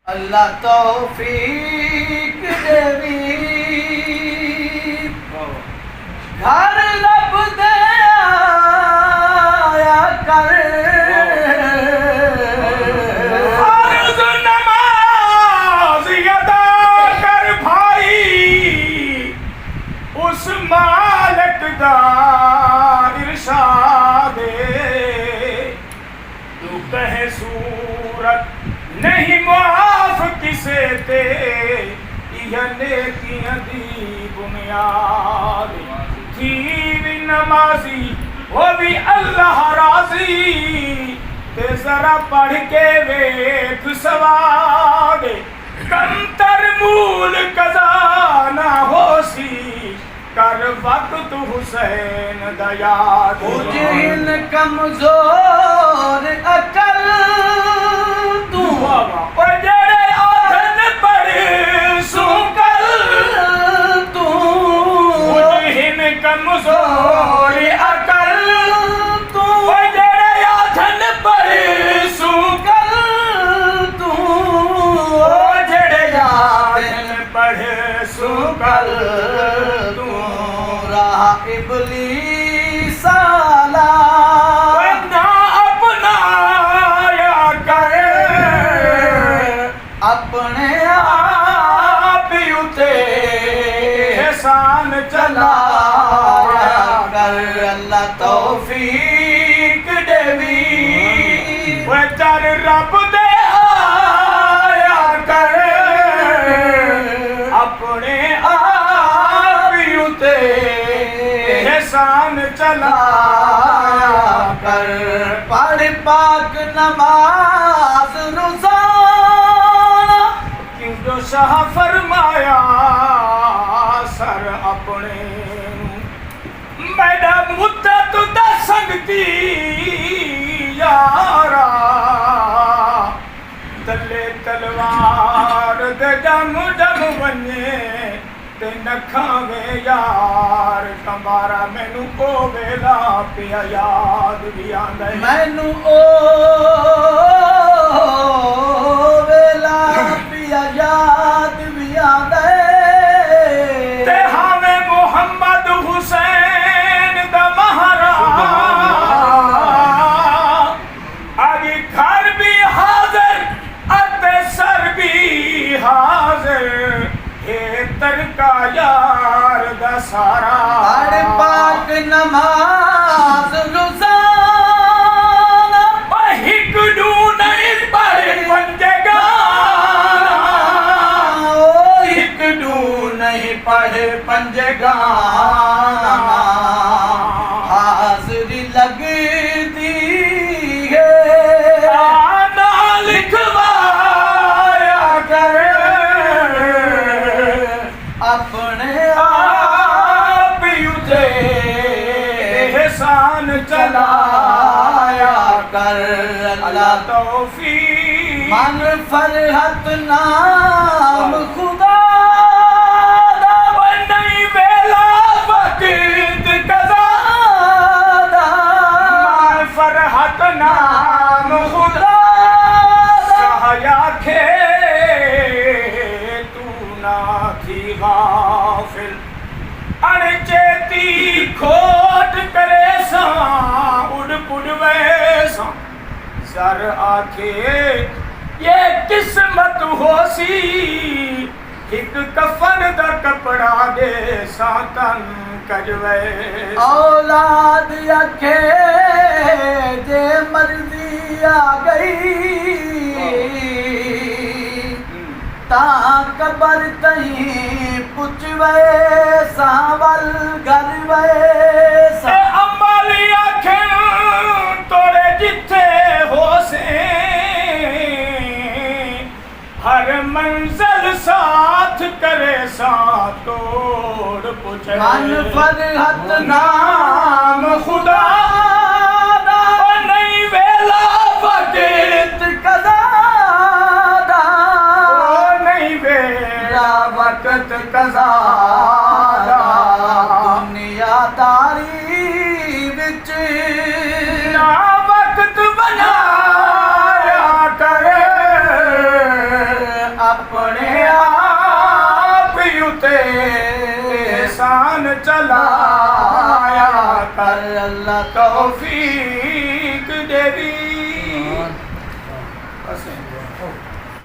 अल्लाह तौफीक देवी घर लब दे आया कर फर्ज नमाज अदा कर भाई उस मालिक दा इरशाद तू कहे सूरत नहीं माफ किसे ते यह नेकियां दी बुनियाद थी भी नमाजी वो भी अल्लाह राजी ते जरा पढ़ के वेख सवाद कंतर मूल कजा ना होसी कर वक्त हुसैन दयाद मुझिन कमजोर अकल तू ओ जेड़े आधन पर सुकल तू मुझिन कमजोर अकल तू ओ जेड़े आधन पर सुकल तू ओ जेड़े आधन पर सुकल तू राह इबलीस आला ना अपनाया कर अपने आप ही उते एहसान चलाया कर अल्लाह तौफीक देवी वो चर रब दे आया कर अपने आप ही उते एहसान चलाया कर पढ़ पाक नमाज रोज़ाना क्यों जो शाह फरमाया सर अपने मैडा मुद्दत दा संगती यारा तले तलवार दे जम जम वने ते न खावे यार कमारा मैनू ओ वेला पिया याद भी आंदा है मैनू ओ वेला पिया याद भी आंदा ते हमें मोहम्मद हुसैन दा महारा आगे घर भी हाजिर अते सर भी हाजिर हे तरका यार दा सारा पढ़ पाक नमाज रोज़ाना हिक डू नहीं पढ़ पंजगा हिक डू नहीं पढ़ पंजगाना हाज़री लगती है ना लिखवाया कर अपने आप ही उसे एहसान चलाया कर अल्लाह तौफीक मन फरहत नाम खुदा दा वो नहीं वेला वक्त कज़ा दा मन फरहत नाम खुदा शाया खे तू ना थी गाफिल अणचेती खोट करे सा उड़ पुड़ वैसा सर आखे ये किस्मत होसी एक कफन दा कपड़ा दे सातन कजवे औलाद अखे जे मर्जी आ गई ता कबर तहीं पुछवे सावल घर वे अम्बाली आखे तोड़े जिथे होसे हर मंजिल साथ करे सा तोड़ पुछे मन फरहत नाम खुदा दा नहीं वेला वक्त कदा दा नहीं वेला वक्त कज़ा दुनियादारी विच ना वक्त बनाया कर अपने आप उते एहसान चलाया कर अल्लाह तौफीक देवी